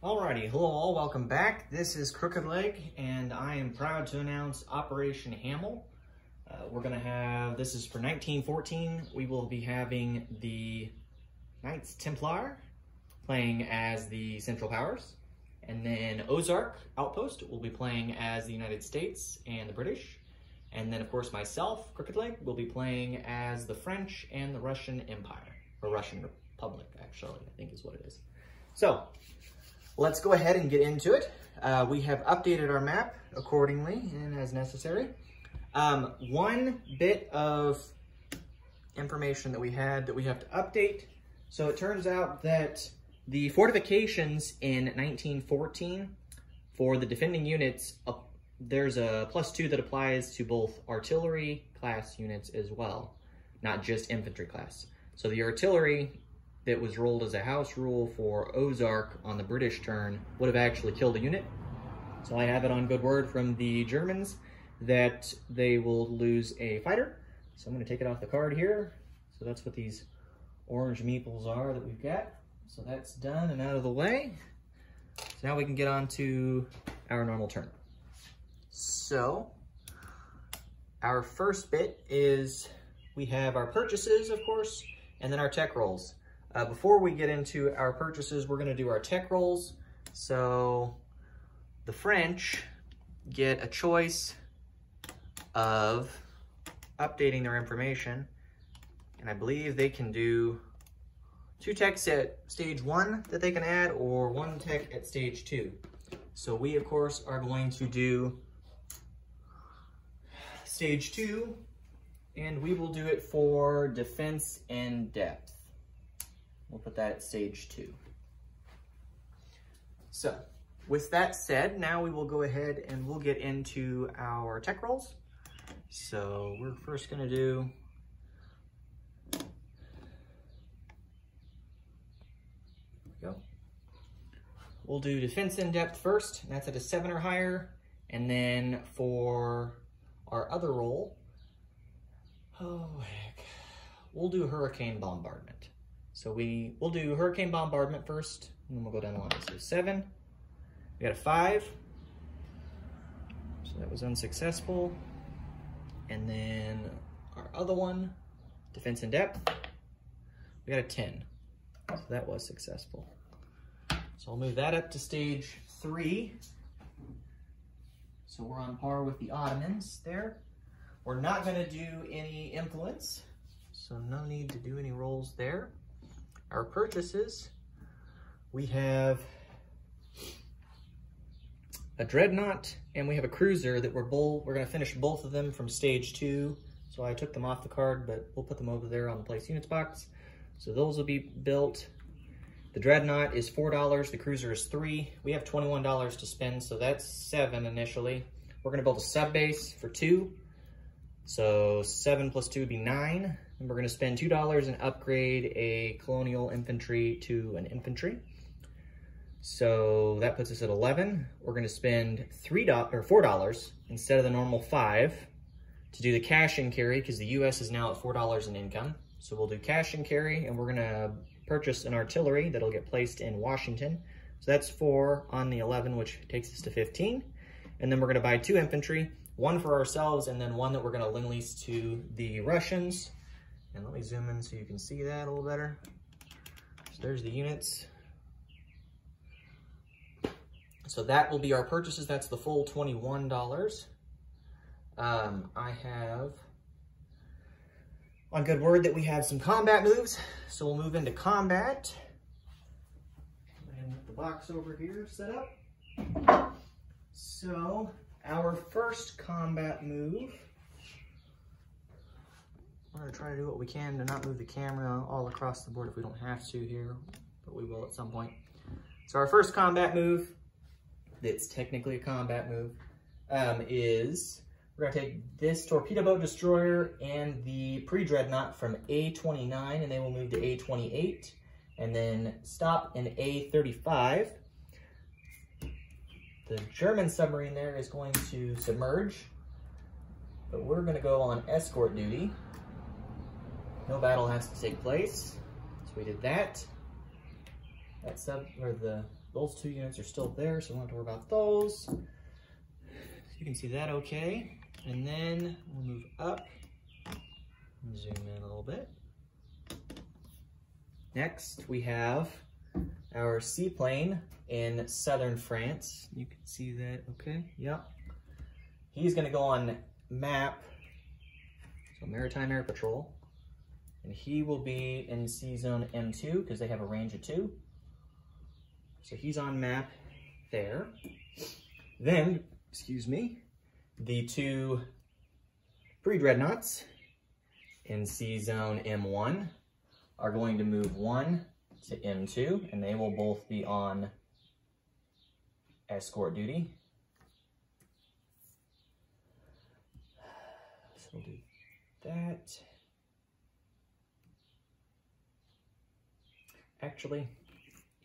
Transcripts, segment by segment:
Alrighty, hello all, welcome back. This is Crooked Leg, and I am proud to announce Operation Hamel. We're gonna have, this is for 1914, we will be having the Knights Templar playing as the Central Powers, and then Ozark Outpost will be playing as the United States and the British, and then of course myself, Crooked Leg, will be playing as the French and the Russian Empire, or Russian Republic actually, I think is what it is. So, let's go ahead and get into it. We have updated our map accordingly and as necessary. One bit of information that we have to update. So it turns out that the fortifications in 1914 for the defending units, there's a +2 that applies to both artillery class units as well, not just infantry class. So the artillery that was rolled as a house rule for Ozark on the British turn would have actually killed a unit. So I have it on good word from the Germans that they will lose a fighter. So I'm gonna take it off the card here. So that's what these orange meeples are that we've got. So that's done and out of the way. So now we can get on to our normal turn. So our first bit is we have our purchases, of course, and then our tech rolls. Before we get into our purchases, we're gonna do our tech rolls. So the French get a choice of updating their information, and I believe they can do 2 techs at stage 1 that they can add, or 1 tech at stage 2. So we, of course, are going to do stage 2, and we will do it for defense in depth. We'll put that at stage 2. So, with that said, now we will go ahead and we'll get into our tech rolls. So, we're first gonna do we'll do defense in depth first, and that's at a 7 or higher. And then for our other roll, we'll do hurricane bombardment. So we'll do hurricane bombardment first, and then we'll go down the line. So 7, we got a 5, so that was unsuccessful. And then our other one, defense in depth, we got a 10, so that was successful. So I'll move that up to stage 3. So we're on par with the Ottomans there. We're not gonna do any influence, so no need to do any rolls there. Our purchases, we have a dreadnought and we have a cruiser that we're gonna finish both of them from stage 2. So I took them off the card, but we'll put them over there on the place units box. So those will be built. The dreadnought is $4, the cruiser is $3. We have $21 to spend, so that's 7 initially. We're gonna build a sub base for 2. So 7 plus 2 would be 9. And we're gonna spend $2 and upgrade a colonial infantry to an infantry. So that puts us at 11. We're gonna spend $4 instead of the normal 5 to do the cash and carry, because the US is now at $4 in income. So we'll do cash and carry, and we're gonna purchase an artillery that'll get placed in Washington. So that's 4 on the 11, which takes us to 15. And then we're gonna buy 2 infantry, 1 for ourselves, and then 1 that we're gonna lend lease to the Russians. And let me zoom in so you can see that a little better. So there's the units. So that will be our purchases. That's the full $21. I have on good word that we have some combat moves. So we'll move into combat. And get the box over here set up. So our first combat move, we're gonna try to do what we can to not move the camera all across the board if we don't have to here, but we will at some point. So our first combat move, that's technically a combat move, is we're gonna take this torpedo boat destroyer and the pre-dreadnought from A29, and they will move to A28, and then stop in A35. The German submarine there is going to submerge, but we're gonna go on escort duty. No battle has to take place, so we did that. The those 2 units are still there, so we don't have to worry about those. You can see that okay. And then we'll move up and zoom in a little bit. Next, we have our seaplane in southern France. You can see that, okay? Yep. He's gonna go on map, so Maritime Air Patrol, and he will be in sea zone M2 because they have a range of 2. So he's on map there. Then, excuse me, the 2 pre-dreadnoughts in sea zone M1 are going to move 1 to M2, and they will both be on escort duty. So we'll do that. Actually,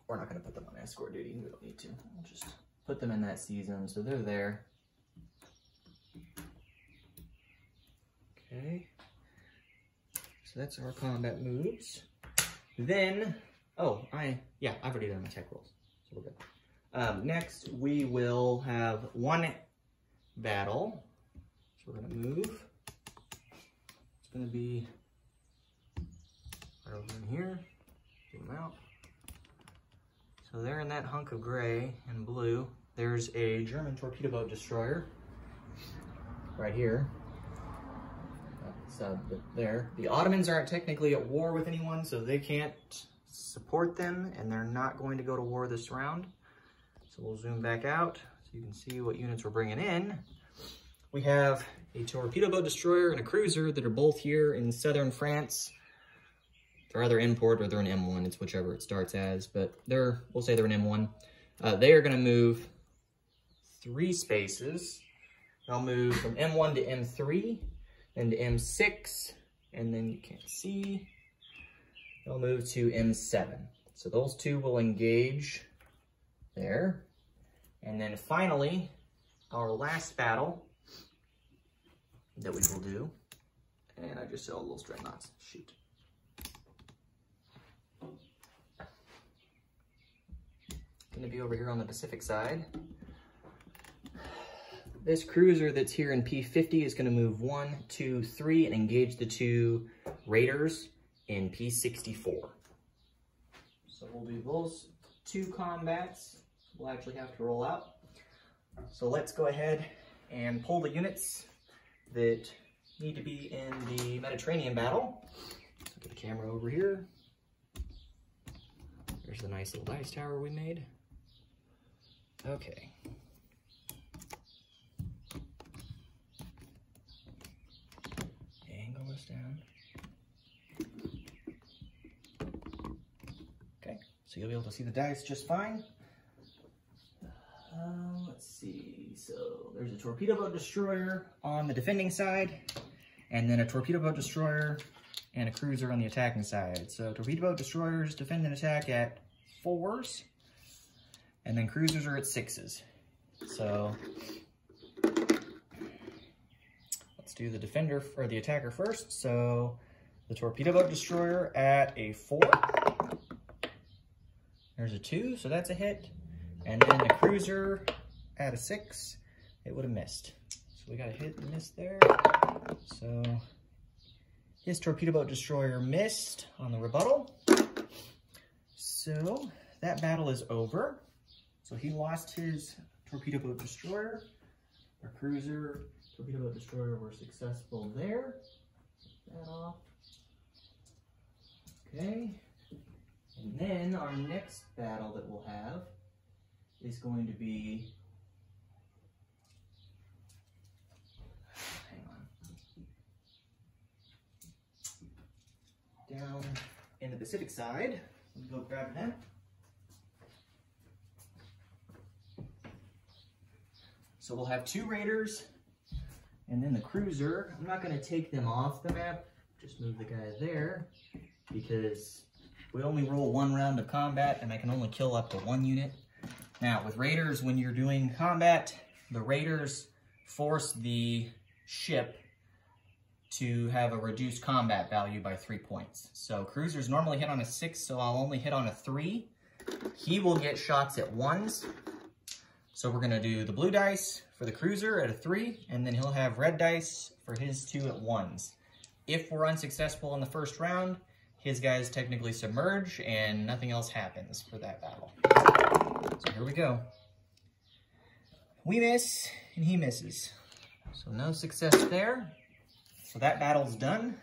we're not going to put them on escort duty. We don't need to. We'll just put them in that sea zone, so they're there. Okay. So that's our combat moves. Then, I've already done my tech rolls, so we're good. Next, we will have 1 battle. So we're gonna move. It's gonna be right over in here. Zoom out. So there in that hunk of gray and blue, there's a German torpedo boat destroyer right here. So there, the Ottomans aren't technically at war with anyone, so they can't support them, and they're not going to go to war this round. So we'll zoom back out so you can see what units we're bringing in. We have a torpedo boat destroyer and a cruiser that are both here in southern France. They're either in port or they're in M1. It's whichever it starts as, but we'll say they're in M1. They are going to move 3 spaces. They'll move from M1 to M3. And M6, and then you can't see, they'll move to M7. So those 2 will engage there. And then finally, our last battle that we will do, and I just saw little dreadnoughts, shoot. Gonna be over here on the Pacific side. This cruiser that's here in P50 is going to move 1, 2, 3 and engage the 2 raiders in P64. So we'll do those 2 combats. We'll actually have to roll out. So let's go ahead and pull the units that need to be in the Mediterranean battle. So get the camera over here. There's the nice little dice tower we made. Okay. Down. Okay, so you'll be able to see the dice just fine. Let's see, so there's a torpedo boat destroyer on the defending side, and then a torpedo boat destroyer and a cruiser on the attacking side. So torpedo boat destroyers defend and attack at 4s, and then cruisers are at 6s. So do the defender or the attacker first. So the torpedo boat destroyer at a 4. There's a 2, so that's a hit. And then the cruiser at a 6, it would have missed. So we got a hit and miss there. So his torpedo boat destroyer missed on the rebuttal. So that battle is over. So he lost his torpedo boat destroyer. Our cruiser, torpedo boat destroyer were successful there. Take that off. Okay. And then our next battle that we'll have is going to be, hang on, down in the Pacific side. Let me go grab that. So we'll have 2 raiders, and then the cruiser. I'm not going to take them off the map, just move the guy there, because we only roll 1 round of combat, and I can only kill up to 1 unit. Now, with raiders, when you're doing combat, the raiders force the ship to have a reduced combat value by 3 points. So cruisers normally hit on a 6, so I'll only hit on a 3. he will get shots at 1s. So we're gonna do the blue dice for the cruiser at a 3, and then he'll have red dice for his 2 at 1s. If we're unsuccessful in the first round, his guys technically submerge and nothing else happens for that battle. So here we go. We miss and he misses. So no success there. So that battle's done.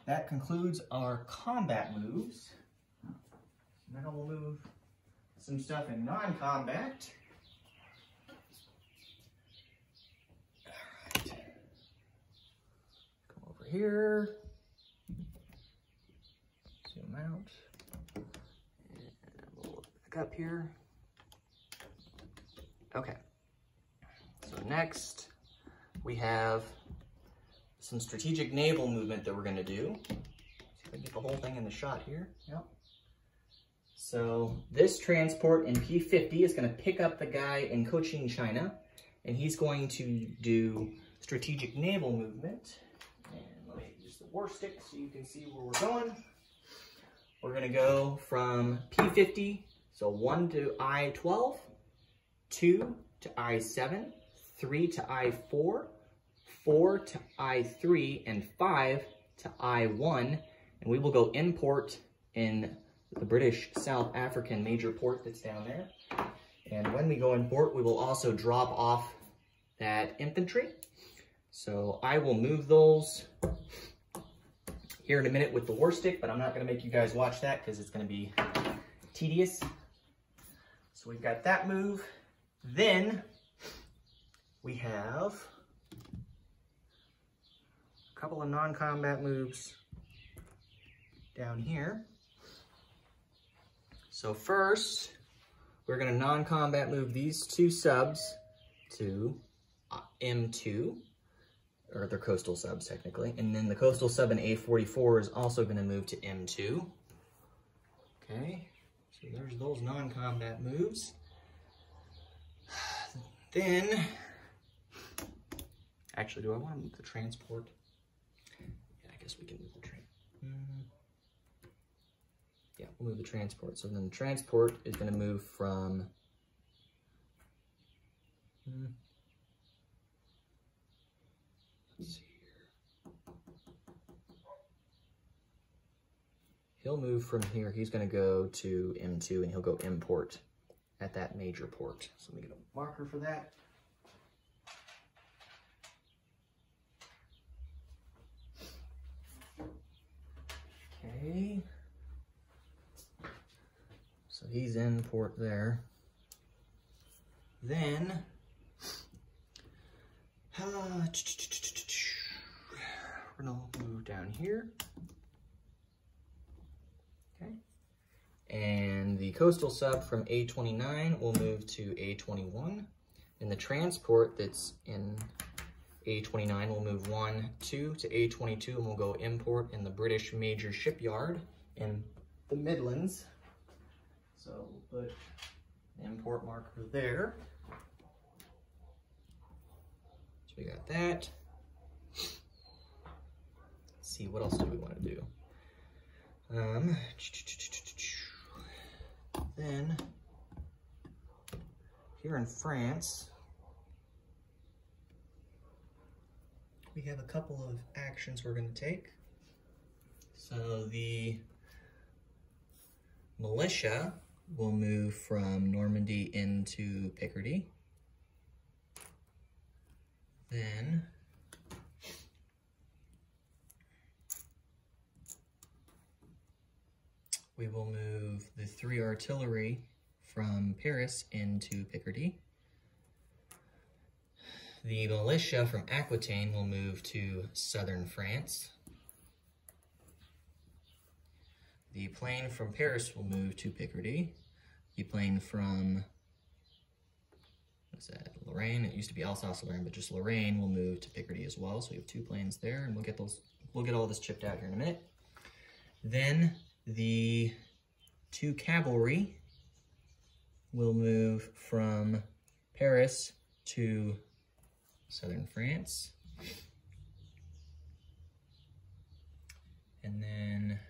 That concludes our combat moves. Now we'll move some stuff in non-combat. All right. Come over here. Zoom out. And we'll look back up here. Okay. So next, we have some strategic naval movement that we're going to do. See if I can get the whole thing in the shot here. Yep. So this transport in P50 is going to pick up the guy in Cochin, China, and he's going to do strategic naval movement. And let me use the war stick so you can see where we're going. We're going to go from P50, so 1 to I-12, 2 to I-7, 3 to I-4, 4 to I-3, and 5 to I-1, and we will go import in the British South African major port that's down there. And when we go import, we will also drop off that infantry. So I will move those here in a minute with the war stick, but I'm not going to make you guys watch that because it's going to be tedious. So we've got that move. Then we have a couple of non-combat moves down here. So first, we're going to non-combat move these 2 subs to M2, or they're coastal subs technically, and then the coastal sub in A44 is also going to move to M2. Okay, so there's those non-combat moves. Then, actually, do I want to move the transport? Yeah, I guess we can move the train. Yeah, we'll move the transport. So then the transport is going to move from let's see here. He'll move from here. He's going to go to M2 and he'll go import at that major port. So let me get a marker for that. Okay. So he's in port there. Then, we're gonna move down here. Okay. And the coastal sub from A29 will move to A21. And the transport that's in A29 will move 1, 2 to A22, and we'll go import in the British major shipyard in the Midlands. So we'll put an import marker there. So we got that. Let's see, what else do we want to do? Then, here in France, we have a couple of actions we're going to take. So the militia will move from Normandy into Picardy. Then we will move the 3 artillery from Paris into Picardy. The militia from Aquitaine will move to southern France. The plane from Paris will move to Picardy. The plane from, what's that, Lorraine? It used to be Alsace-Lorraine, but just Lorraine will move to Picardy as well. So we have 2 planes there, and we'll get all this chipped out here in a minute. Then the 2 cavalry will move from Paris to southern France. And then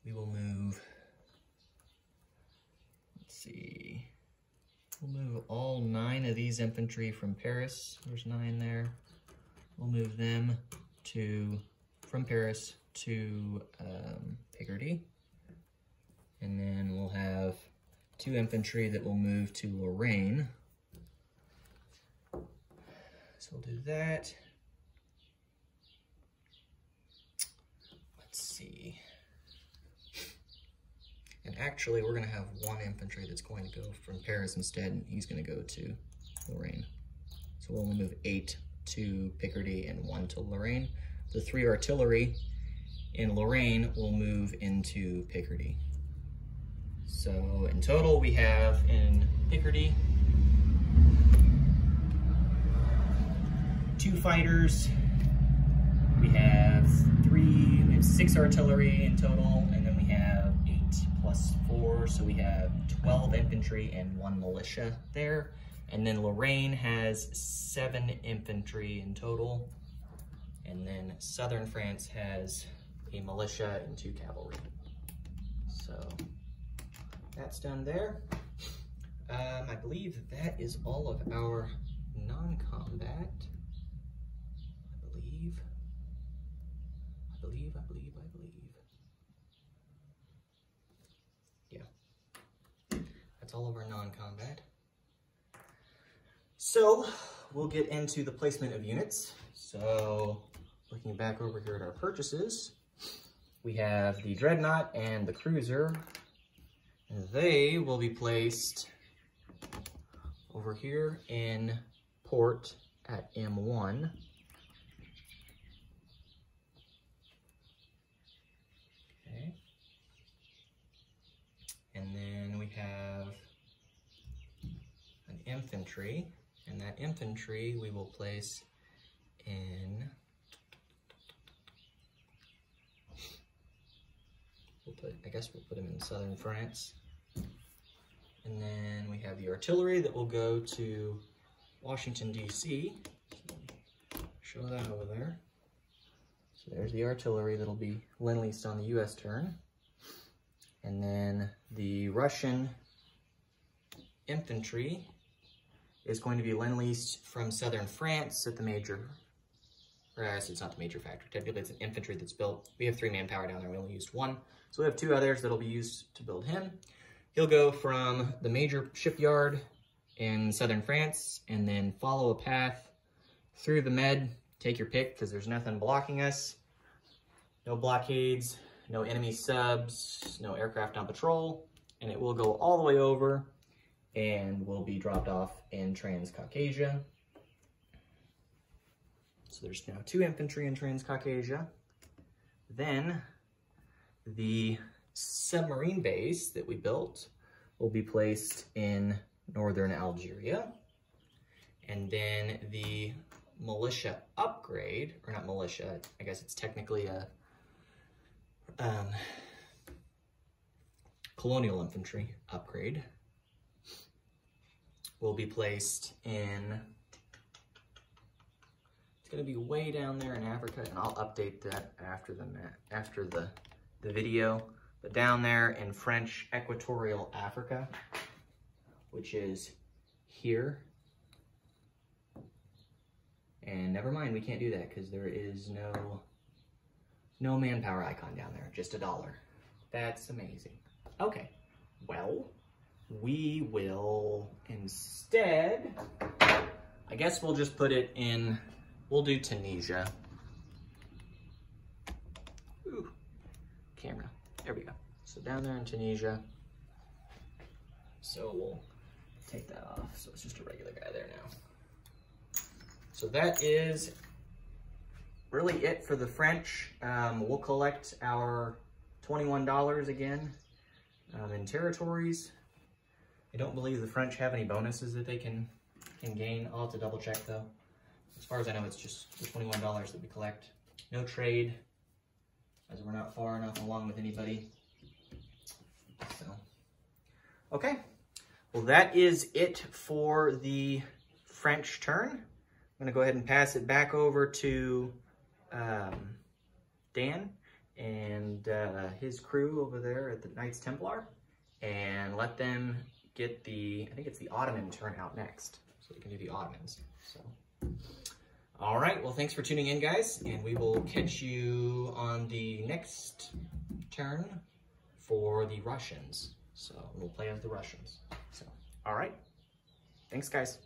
we will move, let's see, we'll move all 9 of these infantry from Paris. There's 9 there. We'll move them from Paris to Picardy. And then we'll have 2 infantry that will move to Lorraine. So we'll do that. Let's see. And actually, we're gonna have 1 infantry that's going to go from Paris instead, and he's gonna go to Lorraine. So we'll only move 8 to Picardy and 1 to Lorraine. The 3 artillery in Lorraine will move into Picardy. So in total, we have in Picardy 2 fighters. We have 6 artillery in total, and then we have 8 plus 4, so we have 12 infantry and 1 militia there. And then Lorraine has 7 infantry in total. And then southern France has a militia and 2 cavalry. So that's done there. I believe that is all of our non-combat. I believe. Yeah. That's all of our non-combat. So we'll get into the placement of units. So looking back over here at our purchases, we have the Dreadnought and the Cruiser. And they will be placed over here in port at M1. Okay. And then we have an infantry, and that infantry we will place in, I guess we'll put them in southern France. And then we have the artillery that will go to Washington, D.C. Show that over there. So there's the artillery that'll be lend-leased on the U.S. turn. And then the Russian infantry is going to be lend-leased from southern France at the major, or I guess it's not the major factory. Technically, it's an infantry that's built. We have 3 manpower down there. We only used 1. So we have 2 others that'll be used to build him. He'll go from the major shipyard in southern France and then follow a path through the Med. Take your pick, because there's nothing blocking us. No blockades, no enemy subs, no aircraft on patrol. And it will go all the way over and will be dropped off in Transcaucasia. So there's now 2 infantry in Transcaucasia. Then the submarine base that we built will be placed in northern Algeria. And then the militia upgrade, or not militia, I guess it's technically a colonial infantry upgrade, will be placed in, it's going to be way down there in Africa, and I'll update that after the video. But down there in French Equatorial Africa, which is here. And never mind, we can't do that because there is no manpower icon down there, just $1. That's amazing. Okay, well, we will instead, I guess we'll just put it in, we'll do Tunisia. Ooh, camera, there we go. So down there in Tunisia. So we'll take that off. So it's just a regular guy there now. So that is really it for the French. We'll collect our $21 again in territories. I don't believe the French have any bonuses that they can gain. I'll have to double check though. As far as I know, it's just the $21 that we collect. No trade, as we're not far enough along with anybody. So, okay. Well, that is it for the French turn. I'm going to go ahead and pass it back over to Dan, and his crew over there at the Knights Templar, and let them get the, I think it's the Ottoman turnout next. So we can do the Ottomans. So, all right, well, thanks for tuning in, guys, and we will catch you on the next turn for the Russians. So we'll play as the Russians. So, all right, thanks, guys.